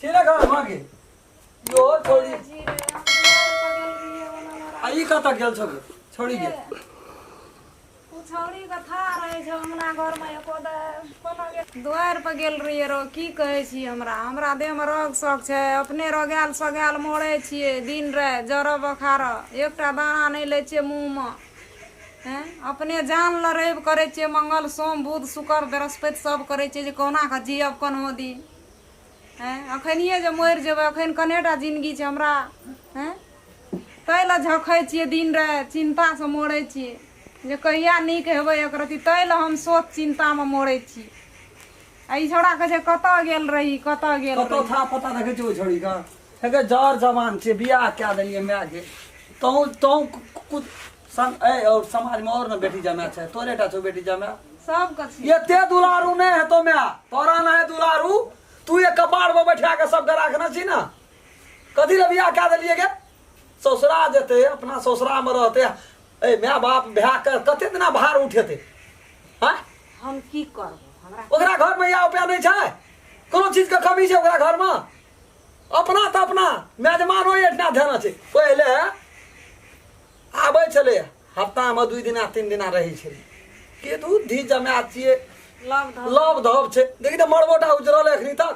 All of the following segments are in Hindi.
छेला घर मागे यो छोड़ी आई कता गेल छ छोड़ी गेल छौड़ी कथा रहे छ हमरा घर में एको द्वार पर गेल रहिए रो की कहे छी हमरा देह में रोग शौक छै अपने रोगाल सगाल मोड़े छिए दिन रे जर बखार एकटा दाना नहीं ले छिए मुंह में हैं अपने जान लरेब करे छिए मंगल सोम बुध शुक्र बृहस्पति सब करे छिए जे कोना का जियब कोन होदी हैं अखनिए जे मर जेबै अखन कनेटा जिंदगी छै हमरा हैं तै ल झखै छिए दिन रे चिंता से मोड़े छिए जे कहिया नीक हेबै एक रति तै ल हम सोच चिंता में मोड़े छी आई छोड़ा कहे छै कत गेल रही कत गेल कतो था पता देखे छ छोड़ी का हेगे जर जवान छे बियाह क्या देलिए मैं के तो कुछ सन ए और समाज में और न बेटी जमा छै तोरेटा छो बेटी जमा सब कछ ये ते दुलारू ने है तो मैं तोरा ना है दुलारू तू ये कबाड़ में बैठा के सब राखना छी ना कथी ले बियाह क्या देलिए के ससुरा जेते अपना ससुरा में रहते ए माय बाप ब्याह कर कते दिना बाहर उठेते हां हम की करब हमरा ओकरा घर में या उपाय नहीं छै कोनो चीज के कमी छै ओकरा घर में अपना त अपना मेजमान होय इतना ध्यान छै पहले आबै छले हफ्ता में 2 दिना 3 दिना रही छै के तू धी जमा छिए लव धब छै देखि त मरबोटा उजरल एखनी तक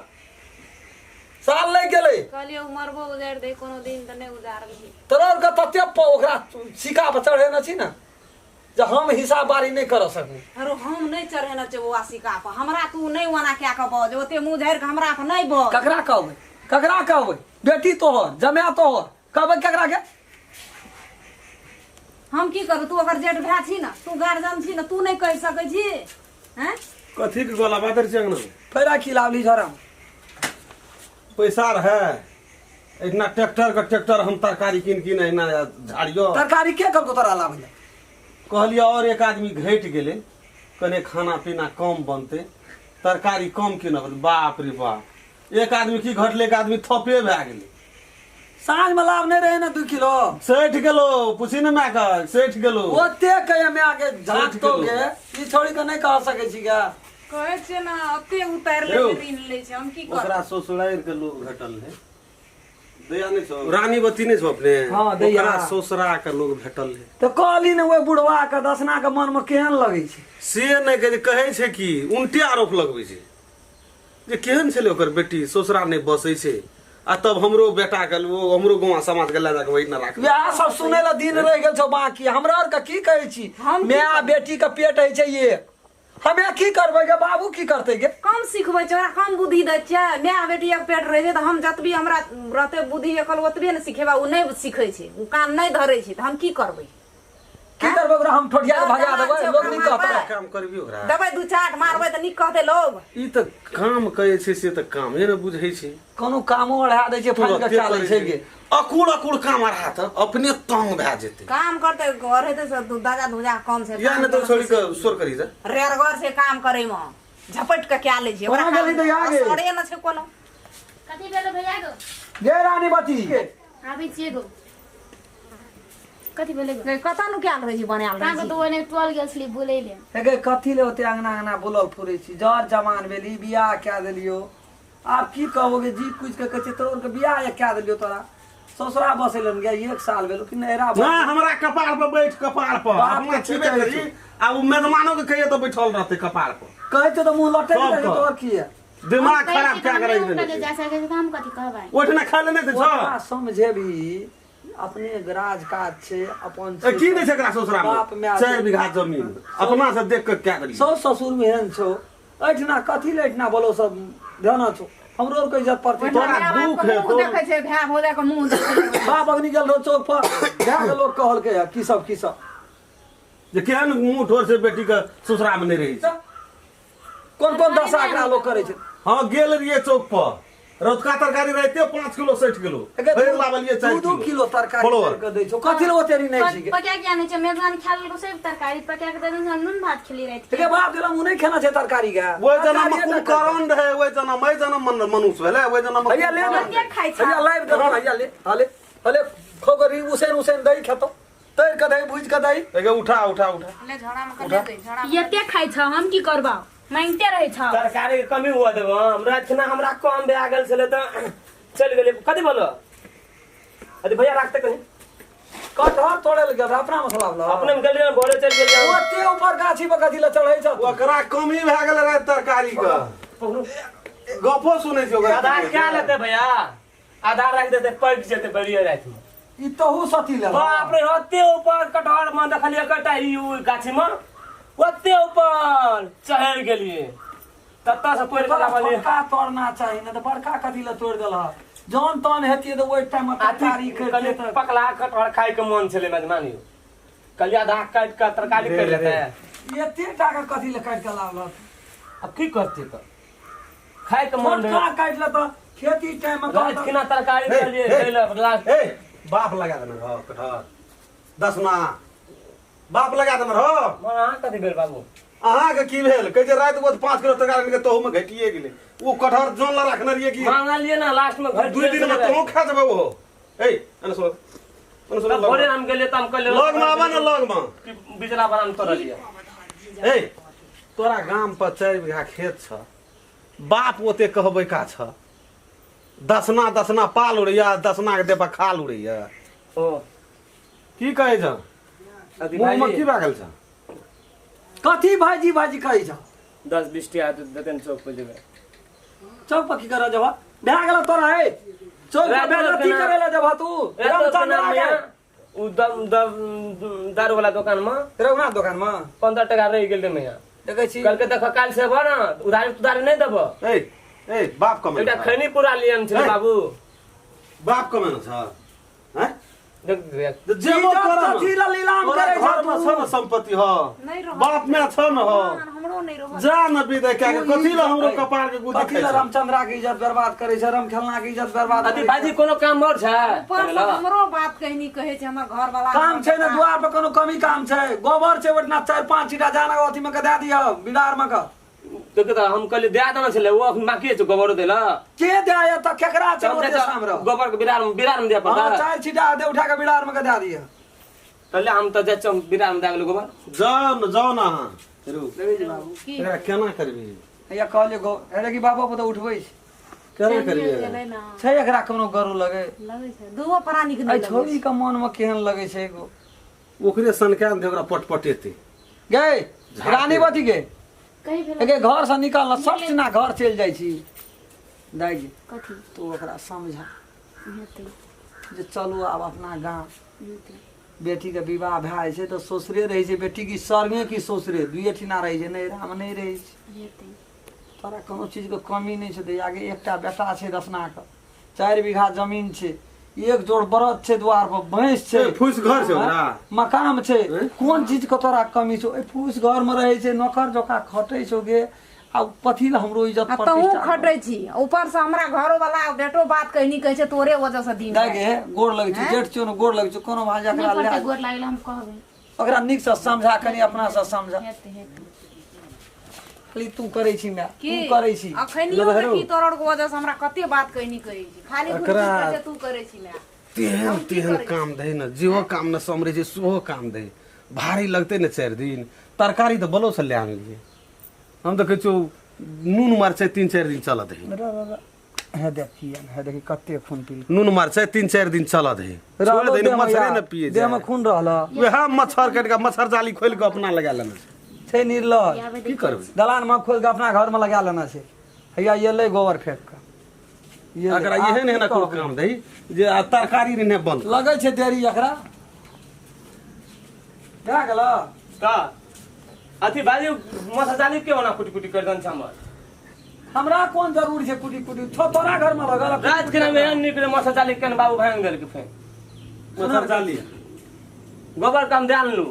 साल नहीं गेले कहलियो मरबो उजाड़ दे कोनो दिन त नहीं उजाड़ल तरर के तते ओकरा सिका पर चढ़े न छी ना जे हम हिसाब बारी नहीं कर सकू अरे हम नहीं चढ़े न छै वो सिका पर हमरा तू नहीं वना क्या के बज ओते मुंह झाड़ के हमरा पर नहीं बज ककरा कहबै बेटी तोहर जमा तोहर कहबै ककरा के हम की करू तू अगर जेठ भै छी ना तू गार्जियन छी ना तू नहीं कह सकै छी हैं कथी के गोला बातर चंगना फेरा खिलावली झरा पैसा रहे इतना ट्रैक्टर हम तरकारी किन इना झाड़ियो तरकारी के करको तोरा लाबै कहलिए और एक आदमी घट गेले कने खाना पीना कम बनते तरकारी कम किनब बाप रे बाप एक आदमी की घटले एक आदमी थपे भै गेले साँझ में लाभ नहीं रहे ना 2 किलो 60 किलो पूछी न मैं का 60 किलो ओते कहे में आके झाट तो के ई छोड़ी के नहीं कह सकै छी का कहे छै ना अते उतार ले ऋण ले छै हम की कर ओकरा ससुराल के लोग भेटल है दया नहीं छो रानी बत्ती नहीं छो अपने हां दया ओकरा ससुरा के लोग भेटल है तो कहली ने वो बुढ़वा के दसना के मन में केहन लगै छै से नहीं कहे छै कि उल्टे आरोप लगबै छै जे केहन छले ओकर बेटी ससुरा नहीं बसै छै आ तब हमरो बेटा के वो हमरो गांव समाज के ला जाके वही न राख या सब सुने ला दिन रह गेल छौ बाकी हमरा और के की कहै छी माय बेटी के पेट है छै ये हमे की करबै गे बाबू की करतै गे कम सिखबै छै ओकरा कम बुद्धि दै छै माय बेटी एक पेट रहे छै त हम जतबी हमरा रहते बुद्धि एकल ओतबे न सिखेबा उ नहीं सिखै छै उ कान नहीं धरै छै त हम की करबै की करबै ओकरा हम ठोठिया के भगा देबै लोग नहीं कहतै काम करबी ओकरा दबै 2-4 मारबै त नी कहतै लोग ई त काम कहै छै से त कामे न बुझै छै कोनो कामो अढ़ा दै छै फल के खा लै छै गे अकुड़ काम रहा त अपने तंग भै जेतै काम करते घर हेते से दादा धुजा कम से या न तो छोड़ी के सोर करी जा रेरगर से काम करे में झपट के क्या ले छै ओकरा गेली त आ गे सड़े न छै कोनो कथी भेलो भैया गो गे रानी बती आबी छिए गो कथी भेलो गो कता नु क्या रहे छै बनाल काको रहे तो ओने टोल गेल छली बोलै ले हे गे कथी ले ओते अंगना बुलल फुरै छी जर जवान भेली बियाह क्या देलियो आप की कहोगे जी कुछ के कहै छै तोर के बियाह क्या देलियो तोरा ससुरा बसेलन गे 1 साल भेलो कि नहरा ना हमरा कपार पर बैठ कपार पर अपना छेबे करी आ उ मेहमानों के कहिए तो बैठल रहते कपार पर कहै तो मुंह लटे रहे तोर की है दिमाग खराब क्या करे जा सके त हम कथी कहबै ओठना खा ले नहीं छ ओकरा समझेबी अपने राज काज छे अपन की नहीं छै एकरा ससुरा बाप में माय 4 बीघा जमीन अपना से देख के क्या करी सौ ससुर में हन छो ऐठना कथी ले ऐठना बोलो सब ध्यान छो हमरो के इज्जत पड़ती तोरा दुख है तो देखे छै भै भोले के मुंह देखे बाप अग्नि गेल रहो चौक पर जा के लोग कहल के की सब जे केहन मुंह ठोर से बेटी के ससुरा में नहीं रही छै कोन दशा एकरा लोग करे छै हां गेल रहिए चौक पर रोजका तरकारी रहते 5 किलो 60 किलो फिर लावलिए 4 2 किलो तरकारी के दै छो कथी ले ओतेरी नहीं छी गे पका के आने छै मेजबान खा लेको सब तरकारी पका के दे हम नून भात खिली रही गे बाप दिला मुंह नहीं खाना छै तरकारी के वो जना कुकरण रहे वो जना मैं जना मनुष्य भेले वो जना भैया ले ना भैया लाइव दे भैया ले हले खोगरी उसेन दही खेतो तैर के दही भुज के दही एगे उठा ले झोड़ा में कर दे झोड़ा ये खाइ छ हम की करबा मांगते रहे छ तरकारी के कमी हुआ देब हम रात ना हमरा कम भए गेल छले त चल गेले कथी बोलो अरे भैया राखते कहीं कटहर तोड़े लगे अपना मसला वाला अपने में गेलिए बोले चल गेलिए ओते ऊपर गाछी पर कथी ले चढ़ै छ ओकरा कमी भए गेल रहे तरकारी का गपो सुनै छै ओकरा आधार क्या लेते भैया आधार रख देते पट जेते बढ़िया रात में ई तहू सती ले बाप रे ओते ऊपर कटहर में देखलिए कटाई गाछी में ओते ऊपर चढ़ गेलिए तत्ता से तोड़ के लावली का तोड़ना चाहिए ना तो बड़का कथी ले तोड़ देला जौन तौन हेतिए तो ओइ टाइम में तरकारी कर कल लेते पकला कटहर खाए के मन छले मेजमानी कलिया धा काट के तरकारी कर लेते हैं एते टाका कथी ले काट के लावल अब की करते तो खाए के मन का काट ले तो खेती टाइम में रात किना तरकारी के लिए लास्ट ए बाप लगा देना हो कटहर दसना बाप लगा देना हो मन अहाँ कथी भेल बाबू अहाँ के की भेल कहे रात को 5 किलो तरकारी के तहु में घटिए गेले वो कटहर जोन ला रखने रहिए कि मांगा लिए ना लास्ट में घर 2 दिन में तो खा देबो वो ए अन सुन भोरे हम गेले त हम कल लग में आवा ना लग में बिजला बनाम तोड़ लिया ए तोरा गाम पर 4 बीघा खेत छ बाप ओते कहबै का छ दसना पाल उड़ैया दसना के देबा खाल उड़ैया ओ की कहै छ अति मुंह में भाई की भागल छ कथी भाजी कहै छ 10-20 टिया देते न चौक पे जेबे चौक पर की कर जब भए गेल तोरा है चौक पे बेइज्जती करे ला जब तू रामचंद्र आ गया उ दारू वाला दुकान में रघुनाथ दुकान में 15 टका रह गेल में देखै छी कल के देख काल से बना उधारी नहीं देबो ए बाप कमे एकटा खैनी पूरा लियन छै बाबू बाप कमे न छ हैं देख जेबो कर कथी ला लीलाम करे छ घर में छ न संपत्ति हो नहीं रहो बाप में छ न हो हमरो नहीं रहो जा न बिदे क्या के कथी ला हमरो कपार के गुदी कथी ला रामचंद्रा के इज्जत बर्बाद करे छ राम खेलना के इज्जत बर्बाद अति बाजी कोनो काम और छै ऊपर से हमरो बात कहनी कहे छै हमर घर वाला काम छै ना द्वार पे कोनो कमी काम छै गोबर छै ओतना 4-5 छीटा जाना अथी में के दे दियो बिडार में का तो के हम कल दे देना छले वो अखन बाकी छै गोबर देला के दे या त केकरा छै ओते सामरो गोबर के बिरार में दे पड़ता हां 4 छीटा दे उठा के बिडार में के दे दियो तले हम त जे बिरार में दे गेल गोबर जाओ न अहाँ रुक बाबू की एकरा केना करबी या कहलिए गो अरे की बाबा पे तो उठबै छै केना करबी गेलै ना छै एकरा कोनो गरु लगे लगे छै दुगो प्राणी के आई नहीं लगे छोरी के मन में केहन लगे छै एगो ओकरे सनका दे ओकरा पटपटेते गए रानीवती के कहीं भेल एके घर से निकल सब ना घर चल जाइ छी दाई कथी तो ओकरा समझा हेतै जे चलू आब अपना गांव हेतै बेटी के विवाह भए छै तो ससुरे रहे छै बेटी की सरगे की ससुरे दुए ठिना रहे छै नैरा में नहीं रहे छै हेतै तोरा कोनो चीज के कमी नहीं छै दे आगे एकटा बेटा छै दसना के 4 बीघा जमीन छै एक जोड़ बरद छै द्वार पर भैंस छै फुस घर छै ओकरा मकान छै कोन चीज के तोरा कमी छौ ए फूस घर में रहे छै नौकर जोका खटै छौ गे आ पथी ला हमरो इज्जत तहू प्रतिष्ठा खटै छी ऊपर से हमरा घरो वाला बेटो बात कहनी कहै छै तोरे वजह से दिन दाई गे गोड़ लगे छै जेठ छियौ न गोड़ लगे छै कोनो भाजा नहीं करा पड़तै ले गोर लागल हम कहबै ओकरा नीक से समझा कनी अपना से समझा हेतै हेतै खाली तू करे छी मैं की तू करे छी अखनियो के की तोरड़ के वजह से हमरा कते बात कहनी कहै छी खाली घुर एकरा- के तू करे छी मैं तेहन काम दे न जेहो काम न समरे छै सेहो काम दे भारी लगते न 4 दिन तरकारी तो बलो से ले आनलिए हम तो कहै छौ नून मरचाइ 3-4 दिन चलत है है देखिए है देखी कते खून पी नून मरचाइ 3-4 दिन चलत है छोड़ दे मच्छरे न पिए देह में खून रहला वह मच्छर काट के मच्छर जाली खोल के अपना लगा लेना छै निर्लज की करबे दलान में खोल के अपना घर में लगा लेना छै हैया ये ले गोबर फेंक के ये अकरा एहन एहन कोनो काम दे जे आ तरकारी ने बंद लगे छै देरी एकरा क्या गेला का अथी बाजी मसा जाली के होना कुटी कुटी कर दन हमर हमरा कोन जरूरी छै कुटी कुटी तोरा घर में लगल रात के में निकले मसा जाली के बाबू भांग गेल के फे मच्छर जाली गोबर काम दे आनलू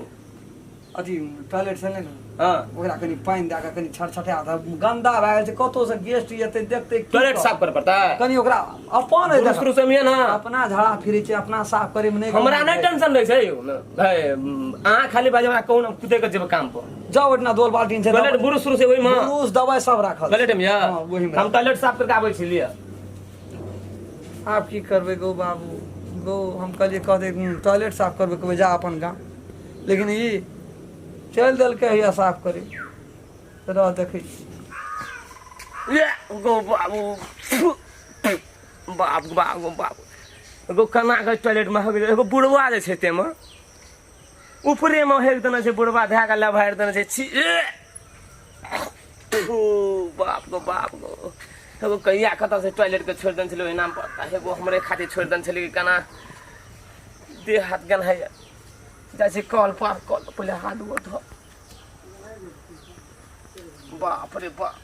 अथी टॉयलेट से नहीं ना हां ओकरा कनी पानी दे के कनी छटछटा था गंदा भए गेल छै कतो से गेस्ट एते देखते की टॉयलेट कर- साफ कर पड़ता है कनी ओकरा अपन है शुरू से में ना अपना झाड़ा फिरे छै अपना साफ करे में नहीं हमरा नहीं टेंशन रहे छै भाई आ खाली बाजे हमरा कहू ना कुते के जेब काम पर जाओ इतना दोल बाल्टी से टॉयलेट बुरु शुरू से ओइ में ब्रूस दवाई सब राखल टॉयलेट में या हाँ, वही में। हम टॉयलेट साफ करके आबै छी लिया आप की करबे गो बाबू गो हम कहलिए कहते टॉयलेट साफ करबे कहबे जा अपन गाँव लेकिन ई चल दल के हैया साफ करे रह देखै छी ये गो बाबू बाप बाबू बाबू एगो कना के टॉयलेट में हो गेल एगो बुढ़वा जे छै तेमे ऊपरे में हेक देने छै बुढ़वा धै के लभारि देने छै छी बाप गो एगो कहिया कतऽ से टॉयलेट के छोड़ि देने छलै ओहि नाम पर एगो हमरे खातिर छोड़ि देने छलै कि केना देह हाथ गन्हाइ जाइ छै कल पर पहिले हाथ धो बाप रे बाप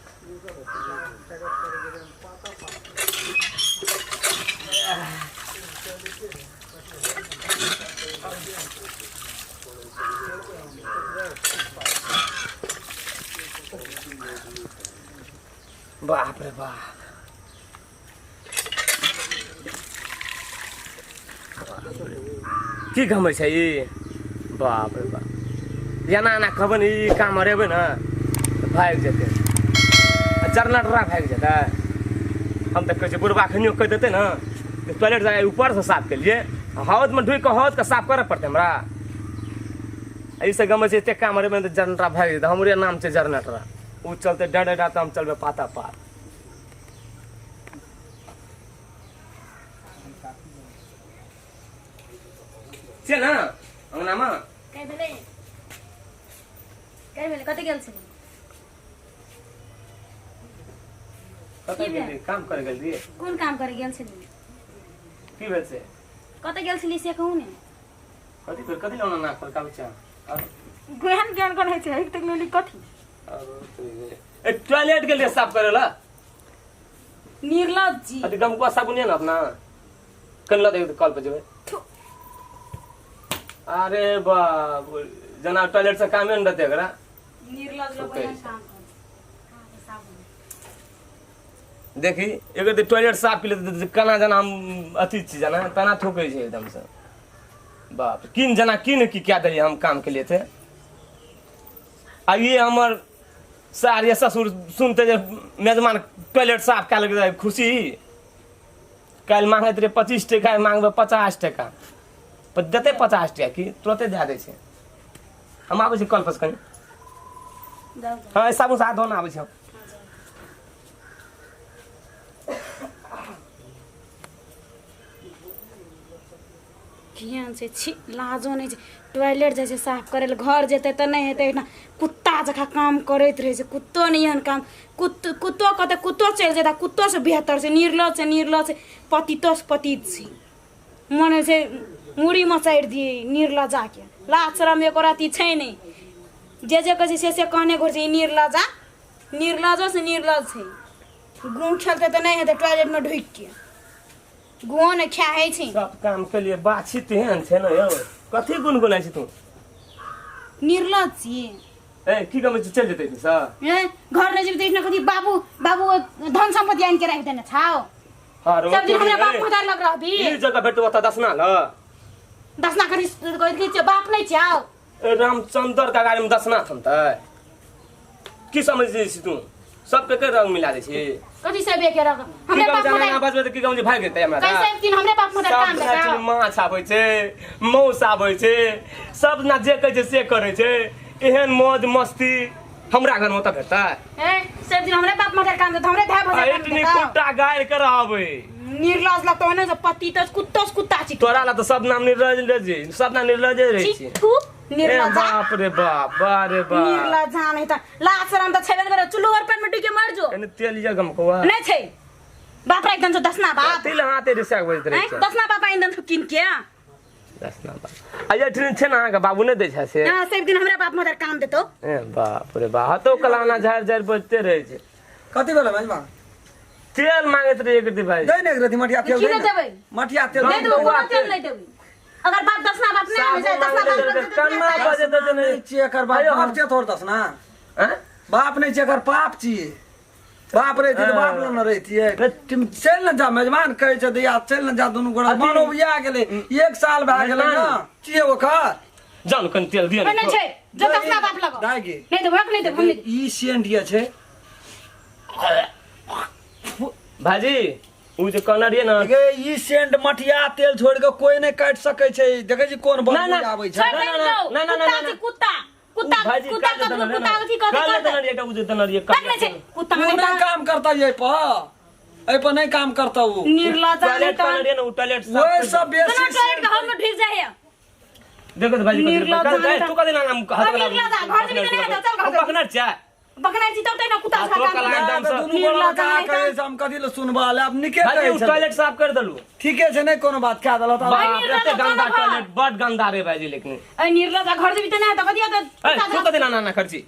बाप रे बाप की घमै छै ई बाप रे बाप एना एना कहबै ने ई काम हरेबै ने तऽ भागि जेतै आ जरनटरा भागि जेतै हम तऽ कहै छियै बुढ़बा खनियो कहि देतै ने टॉयलेट जाके ऊपर से साफ केलिए हौदमे ढुकि कऽ हौदके साफ करऽ पड़तै हमरा एहिसँ गमै छै एतेक काम हरेबै तऽ जरनटरा भागि जेतै हमरे नाम छै जरनटरा उ चलते डर तो हम चलबे पाता पार छै ना अंगनामा कहि भेलै कतऽ गेल छली कतऽ गेली काम करे गेल रहिए कोन काम करे गेल छली की भेल से कतऽ गेल छली से कहू ने कथी लौना नाक पर काबचा गहन ज्ञान करै छै एक तक लेली कथी ए टॉयलेट के लिए साफ करेला निर्लज जी अति गमकुआ साबुन है ना अपना कनला देख कॉल पे जेबे अरे बाप जना टॉयलेट से काम न रहते एकरा निर्लज लोग Okay. एहन काम करे साबुन देखी एगर टॉयलेट साफ के लिए कना जना हम अथी चीज जना तना थोकै छै एकदम से बाप किन जना किन की क्या दरिए हम काम के लिए थे आ ये हमर सार या ससुर सुनते जे मेजबान टॉयलेट साफ कए लगे खुशी काल्हि मांगैत रहे 25 टका मांगबै 50 टका पर देते 50 टका की तुरंते दे दै छै हम आबै छी कल पर कहीं जाऊ हाँ साबुन से हाथ धोना आबै छै हम केहन छै छी लाजो नहि छै टॉयलेट जाइ छै साफ करे ले घर जेतै तऽ नहि हेतै ना कुत्ता जकाँ काम करैत रहै छै कुत्तो नहि एहन काम कुत्तो कहतै कुत्तो चलि जेतै कुत्तो से बेहतर छै निर्लज छै पतितो से पतित छै मने छै मुड़ी मचाड़ि दिए निर्लज जाके लाज शरम एको राति छै नहि जे कहै छै से कहने घर छै निर्लजो से निर्लज छै गूँ खेलतै तऽ नहि हेतै टॉयलेटमे ढुकि के गुओ ने खाए छै सब काम के लिए बाछी तेहन छै न यौ कथी गुनगुनाइ छै तू निर्लज छियै ए की कमे चल जेतै तू सब ए घर न जेबे देखना कथी बाबू धन सम्पत्ति आनि के राखि देने छाओ हारो सब दिन हमरा बाप खुदा लग रहबी ई जगह भेटो त दसना ल दसना करी कोई के बाप नहीं चाओ ए रामचंद्र का गाड़ी में दसना थमतै की समझ जे छी तू सब के रंग मिला दे छी कथी से बे के रख की हमरे कम बाप जाना खुदा आवाज में की कम जे भाग जेतै हमरा कैसे एक दिन हमरे बाप खुदा काम सब देता माछ आबै छै मौस आबै छै सब ना जे कहै छै से करै छै एहन मौज मस्ती हमरा घर में त भेटता ए सब दिन हमरे बाप खुदा काम देता हमरे धाय भजा काम इतनी देता कुत्ता गाय कर आवे निर्लज लगतो है ना जो पति तो कुत्ता छी तोरा ला तो सब नाम निर्लज सब नाम निर्लज रहे छी तू ए निर्लज बाप रे बाप बारे बाप निर्लज नहीं त लाज शरम त छेबे करे चुल्लू और पेट में टिके मर जो एने तेलिया गमकवा नहीं छै बाप राख दन जो दसना बाप तिल हाथे रिसाक बजत रहे छै दसना बाप आइन दन किन के दसना बाप आ ये ट्रेन छै ना का बाबू ने दै छै से हां सब दिन हमरे बाप मदर काम देतो ए बाप रे बाप तो कलाना झार झार बजते रहे छै कथी भेलै मेजबा तेल मांगैत रहे एक भाई दे ने एक रति मठिया तेल की दे नहीं देबै मठिया तेल नहीं दे देबै बउआ कोनो तेल नहीं देबै अगर बाप दसना बाप नहीं आने जाए दसना बाप कन्ना बजे त नहीं छियै एकर बाप आयो, बाप छियै तोर दसना हैं बाप नहीं छियै एकर पाप छियै बाप रहे छियै तऽ बाप लग न रहितियै तुम चल न जा मेजबान कहै छै दैया चल न जा दुनू गोड़ा मानो बिया गेलै 1 साल भए गेलै न छियै ओकर जान कन तेल दिए नहीं छै जो दसना बाप लगो दाइ गे नहीं देबै नहीं देबै हम ई सेंडिया छै भाजी उ जे कहना रहिए ना गे ई सेंड मठिया तेल छोड़ के कोई नहीं काट सकै छै देखै छी कोन ना, बदबू आबै छै ना, ना, ना, ना, ना, ना, ना। कुत्ता कुत्ता भाजी कुत्ता काट कब देना रे कुत्ता ना अथी काट कर देना रे एकटा उजे देना रे काट ले छे कुत्ता वो में नहीं काम करता ये पर नहीं काम करता वो निर्लज टॉयलेट तो का रे ना वो टॉयलेट वो सब तना बेसी टॉयलेट का हम ढिग जाए देखो तो भाजी निर्लज का तू का देना नाम का निर्लज घर से भी नहीं है चल घर पकना चाय बकना जी तो ना कुत्ता तो खा कला खा एकदम से दुनू गोड़ा का कहे से हम कथी ले सुनबा ले अब निके भाजी कहे वो छे टॉयलेट साफ कर दलू ठीके छै नहीं कोनो बात क्या दला बाप निर्लज रे तो गंदा कला टॉयलेट बड़ गंदा रे भाजी लेकिन ए निर्लज घर से भी नहीं है तो कदिया ए तू का देना ना खर्ची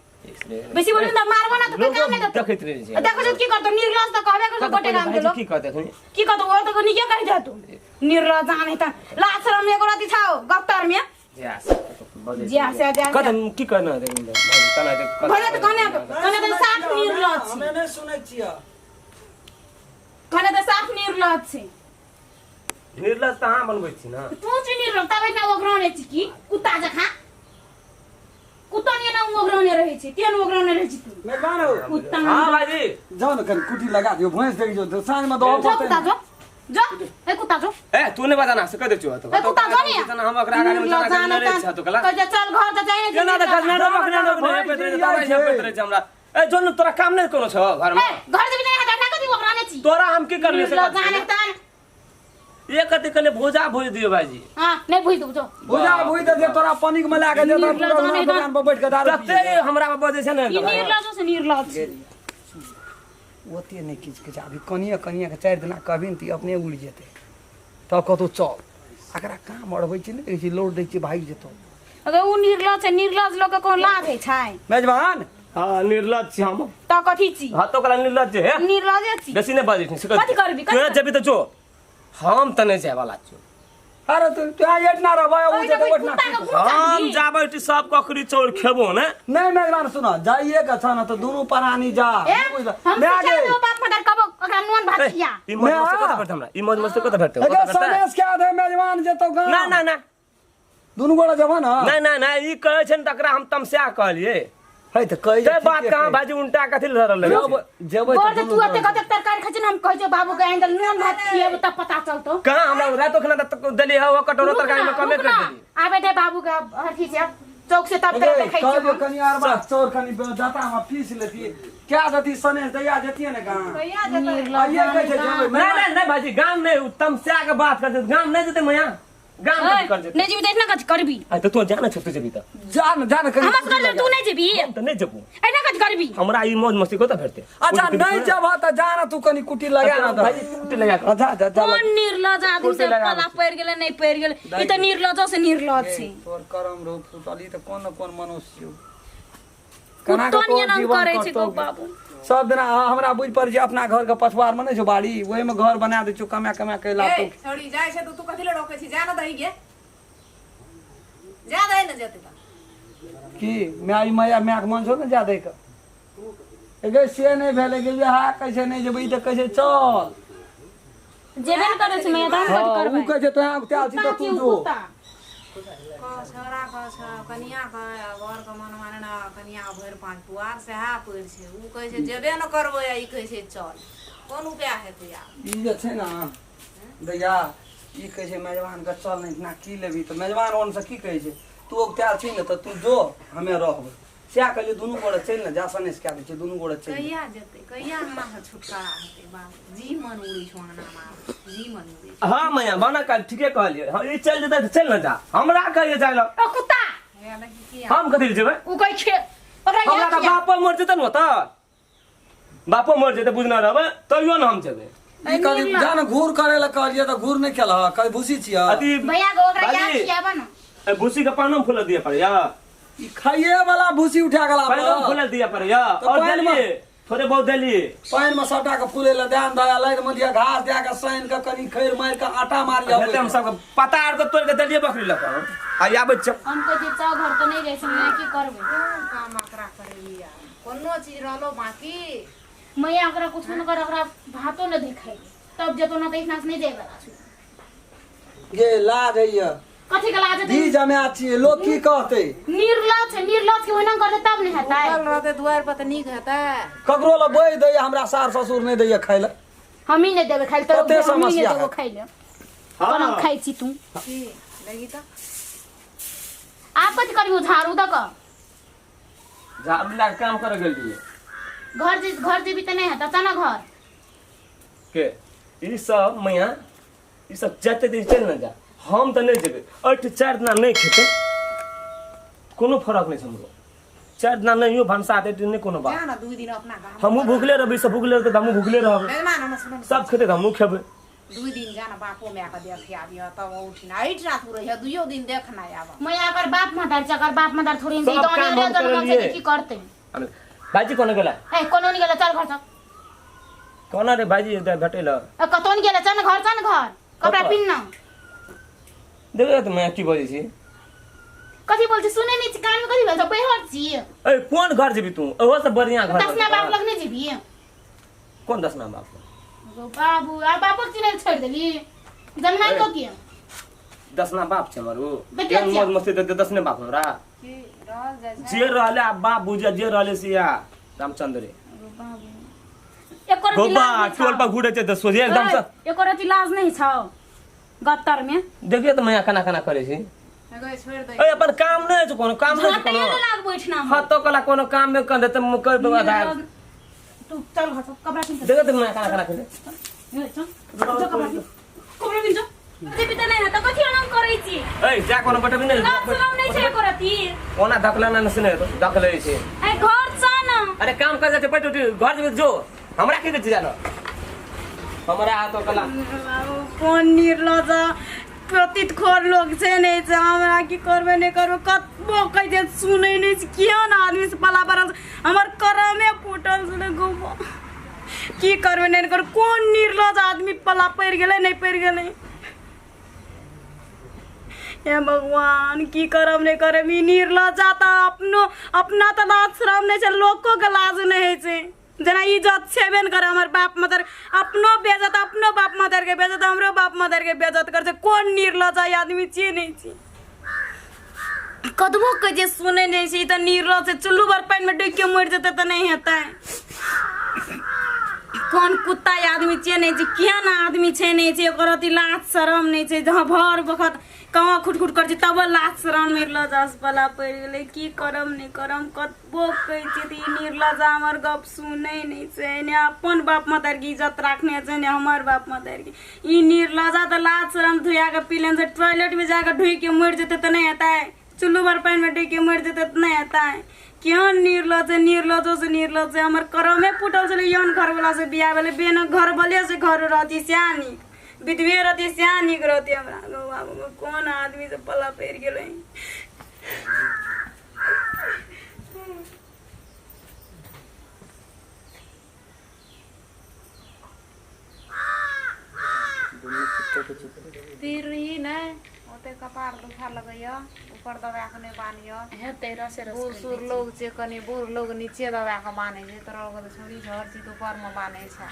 बेसी बोले तो मारबो ना तो कोई काम नहीं करतो देखैत रहे छै देखो जो की करतो निर्लज तो कहबे करतो गोटे काम के लोग की कहते हैं की कहतो वो तो निके कह जा तू निर्लज आने त लाशरम में गोरा दिखाओ गफ्तर में जी से जा कदम की करना है भाजी तना दे भने त कने त साफ निर्लज छी हमें नहीं सुनै छियै कने त साफ निर्लज छी निर्लज त अहाँ बनबै छी ना तू चाहिँ निर्लज तबै न ओग्राउने छी की कुत्ता जखा कुत्ता नि न ओग्राउने रहै छी तेन ओग्राउने रहै छी तू मेहमान हो कुत्ता हां भाजी जाओ न कन कुटी लगा दियो भैंस देख जो तो सांझ में दो जो कुत्ता जो जो ए कुत्ता जो ए तू ने बताना से कह दे छु तो ए कुत्ता जो नि तना हम अकरा आगे में चला के न रहे छ तो कला कह चल घर त चाहिए केना त खजना न बखना न ने पेत्रे दवाई सब पेत्रे छ हमरा ए जोन तोरा काम नै कोनो छ घर में घर से भी नहीं हटा कति ओग्राउने छी तोरा हम की करले से जाने तान ये कते कने भोजा भोज दियो भाजी हां नहीं भुइ दू जो बुझा बुझ दे तोरा पानी में ला के दे तो दुकान पर बैठ के दारू तते हमरा में बजे छ ई ने निर्लज से निर्लज छी ओते नहीं किछ किछ अभी कनिया कनिया के 4 दिन कहबिन ती अपने उड़ जेते तब कतो चल अकरा काम अड़बै छी नहीं छी लोड दै छी भाग जेतो अगर उ निर्लज है निर्लज लोग के कोन लाग है छै मेजबान हां निर्लज छी हम त कथि छी हां तो कला निर्लज है निर्लज छी बेसी ने बाजे छी कथि करबी तू जबी त जो हम त नै जाय वाला छु अरे तू एटना रहबै उ ओइ जेते त बैठना कुत्ता के हम जाबै टी सब ककरी चौर खेबो ने नहीं मेजबान सुनो जाइए का छ न तो दोनों प्राणी जा हम मैं आगे से बाप मदर कब ओकरा नून भात खिया ई मौज मस्ती कत भेट हमरा ई मौज मस्ती कत भेटते अगर सनेस के आधे मेजबान जेतो गांव ना ना ना दोनों गोड़ा जब ना ना ना ना ई कहै छै न तकरा हम तमस्या कहलिए है त कहि ते बात कहां भाजी उल्टा कथि धरल ले जेबै बोल दे तू एते कते तरकारी खै हम कहै छै बाबू के एंगल नून भात खिएब त पता चलतो कहां हमरा रातो खाना तक देली है वो कटोरा तरकारी में कमे कर देली आबे दे बाबू के अथी से चौक से तब तक खाइ कहबे छै कनी आर बात चोर कनी जाता हम पीस लेती क्या जति सनेस दैया जतिए ने गांव आइए कह छै जेबै ना ना ना भाजी गाम में तमस्या के बात कर गाम नहीं जते मया गाम में कर जेते नहीं जीबी देखना कथि करबी आ तो तू जाना छ तू जेबी त जान जान कनी हम कर तू नहीं जेबी हम त नहीं जबू एना कथि करबी हमरा ई मौज मस्ती कत भेटते अच्छा नहीं जब त जाना तू कनी कुटी लगा ना भाजी कुटी लगा के जा जा जा कोन निर्लज आदमी से पला पड़ गेले नहीं पड़ गेले ई त निर्लज से निर्लज छी तोर करम रो फुटली त कोन न कोन मनुष्य कुत्तो नियन हम करे छी गो बाबू सब दिन हमरा बुझ पर जे अपना घर के पछवार में नहीं छौ बाड़ी ओही में घर बना दे छौ कमा कमा के ला तो छोड़ी जाय छै तू कथि ले रोके छी जा न दही गे जा दही न जेते त की माई माया मैक मन छौ न जा दे के एगे से नहीं भेले के हा कैसे नहीं जेबै त कैसे चल जेबे न करे छी मैदान कथि उ करबै कह जे तो यहाँ त्याल छी त तू जो छोरा कनिया घर के मन माने ना कनिया भर 5 पुआर से हा पड़ छै उ कहै छै जेबे न करबो या ई कहै छै चल कोन उपाय हेतै या ई जे छै ना दैया ई कहै छै मेजबान के चल नहीं ना की लेबी त मेजबान ओन से की कहै छै तू त्याल छी न त तू जो हमे रहबै क्या कहलिए दोनों गोड़े चल न जा सनेस क्या छै दोनों गोड़े चल कहिया जेतै कहिया हमरा से छुटकारा हेतै बाबू जी मन उड़ी छोना मार जी मन उड़ी हां मैया बना काल ठीके कहलिए हां ई चल जेते चल न जा हमरा कहिए जाय ल ओ कुत्ता हे लगी की हम कथि जेबै उ कहै छै ओकरा हमरा का बापो मर जेते न त बापो मर जेते बुझना रहबे तइयो न हम जेबै ई कभी जान घूर करे ला कहलिए त घूर नहीं खेल कभी भूसी छिया अति भैया को ओकरा क्या भाजी, खियाबा न भूसी के पानो फूल दिए पड़े या ई खाइए वाला भूसी उठा गला पानो फूल दिए पड़े या तो और पानि में- देलिए थोड़े बहुत देलिए पाइन में सबटा के फूले ला ध्यान दया लाइट में दिया घास दिया के साइन के कनी खैर मार के आटा मार जा हेते हम सब पता आर के तोड़ के देलिए बकरी लगा आ आबे छ हमको जे चाव घर तो नहीं जाय छै मैं की करबै काम एकरा करबी यार कोनो चीज रहलो बाकी मैं ओकरा कुछ न कर ओकरा भातो न देखाई तब जेतो न त इतना से नहीं जाय वाला छै ये लाज है कथि के लाज दी जमा छी लोग की कहते निर्लज छै निर्लज के ओना करते तब नहीं हेतै चल रहते द्वार पर त नीक हेतै ककरो ला बोझ दै हमरा सार ससुर नहीं दैया खाइ ला हम ही नहीं देबे खाइ तो कते हम ही नहीं समस्या देबो है? खाइ ले कोना खाइ छी तू की लगी त आप कथि करबू झाड़ू द क झाड़ू ला के काम करे गेल रहिए घर जेबी त नहीं है त चना घर के ई सब मैया ई सब जाते दिन चल न जा हम त नहीं जेबे 8-4 दिन नहीं खेते कोनो फर्क नहीं हमरो 4 दिन नहीं हो भंसा दे नहीं कोनो बात जा ना 2 दिन अपना गाँव हमहू भूखले रहबे सब भूखले रहते हमहू भूखले रहबे मेहमान हम सुन सब खेते हमहू खेबे 2 दिन जाना बापो में आके देख आबियो तब उठिन आइट रात हो रही है 2 दिन देखना आब मैं अगर बाप मदार से अगर बाप मदार थोड़ी सब नहीं तो काम ने हम जल कर लिए। की करते भाजी कोन गेला ए कोनो नहीं गेला चल घर चल कोना रे भाजी भेटेल कतो नहीं गेला चल घर कपड़ा कतऽ? पिन न देखो त मैं की बजै छी कथी बोल छी सुने नहीं छी कान में कथी बोल छ बेहर छी ए कोन घर जेबी तू ओहो से बढ़िया घर दसना बाप लगने जीबी कोन दसना बाप गो बाबू आ बापक चिने छोड़ देली जन्मा ए। को किया दसना बाप छै हमर बेटा ओ छिया। मौज मस्ती दे दसने बाप हमरा की रह जाय छै जे रहले आ बाप बुझे जे रहले सिया रामचंद्र गो बाबू एकर गोबा टोल पर घुरे छै त सोझे एकदम से एकर इलाज नहीं छ गत्तर में देखिए त मैं खाना करे छी गए छोड़ दे ए अपन काम नहीं छै कोनो काम नहीं छै झटे कोनो न लाग बैठना हां तो कला कोनो काम में कर देते कर पे आधा तू चल घर कपड़ा पिन देखो त मैं खाना खेले कपड़ा पिन जे पिता नहीं त कथि आराम करै छी ए जा कोनो बटे भी नहीं लाज शरम नहीं छै करती ओना धकला ना सुने धकले छै ए घर छ न अरे काम कर जाते बैठ उठी घर में जो हमरा की देती जानो हमरा हाथ कला कोन निर्लज प्रतीत खोर लोग छै नहीं छै हमरा की करबे नहीं करबे कतबो कह दे सुनै नहीं छै किया ना आदमी से पला परल हमर करमे फूटल छै गो की करबे नहीं कर कोन निर्लज आदमी पला पड़ गेलै नहीं पड़ गेलै हे भगवान की करब नहीं करब ई निर्लजा त अपना त लाज शरम नहीं छै लोको के लाज नहीं है छै जना इज्जत छेबे न करे हमर बाप मदर अपनो बेइज्जत अपनो बाप मदर के बेइज्जत हमरो बाप मदर के बेइज्जत कर छै कोन निर्लज आदमी छी नहीं छी कदबो के जे सुने नहीं छी त निर्लज से चुल्लू भर पानी में डूब के मर जते त नहीं हेतै कौन कुत्ता आदमी छे नहीं छै किया ना आदमी छे नहीं छै ओकर अति लाज शरम नहीं छै जहाँ भर बखत कहाँ खुटखुट कर छै तब लाज शरम निर्लजा से पला पड़ गेलै की करम नहीं करम कतबो कहै छै त ई निर्लजा हमर गप सुनै नहीं छै ने अपन बाप मदर की इज्जत राखने छै ने हमर बाप मदर की ई निर्लजा त लाज शरम धुया के पी लेन से टॉयलेट में जाकर ढुई के मर जेते त नहीं हेतै चुल्लू भर पानी में ढुई के मर जेते त नहीं हेतै क्यों निर्लज है निर्लजो से निर्लज है हमर करमे फुटल छले यन घर वाला से बियाह भेले बेन घर वाले से घर रहती स्यानी विधवे रहती स्यानी रहती हमरा गो बाबू कौन आदमी से पला पेर गेलै तीर रही ने ओते कपार दुखा लगैया ऊपर दबा के नहीं बानियो हे तेरा से बूढ़ सूढ़ लोग छै कनी बूढ़ लोग नीचे दबा के बाने छै तोरा लोग छोड़ी झर छी तो ऊपर में बाने छै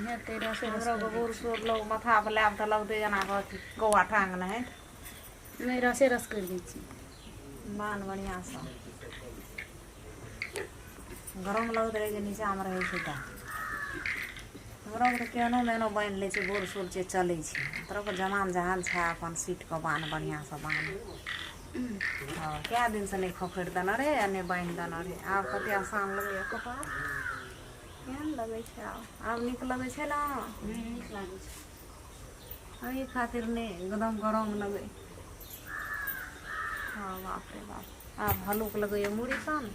हे तेरा से हमरो के बूढ़ सूढ़ लोग माथा पे लाब त लगते जना कथी गौआ टांग नहीं मेरा से रस कर दी छी मान बढ़िया से गरम लगत रहे जे नीचा में रहे छै त हमरा के केनो मेनो बांध ले छै बूढ़ सूढ़ छै चलै छै तोरा के जमान जहान छै अपन सीट के बांध बढ़िया से बांध हाँ क्या दिन से नहीं खोखड़ देना रे नहीं बांध देना रे आब कते आसान लगे कपार केहन लगे छै आब नीक लगे छै ना नीक लागे छै एहि खातिर नहीं एकदम गरम लगे हाँ बाप रे बाप आब हल्लुक लगैया मुड़ी सन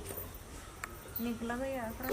नीक लगैया एकरा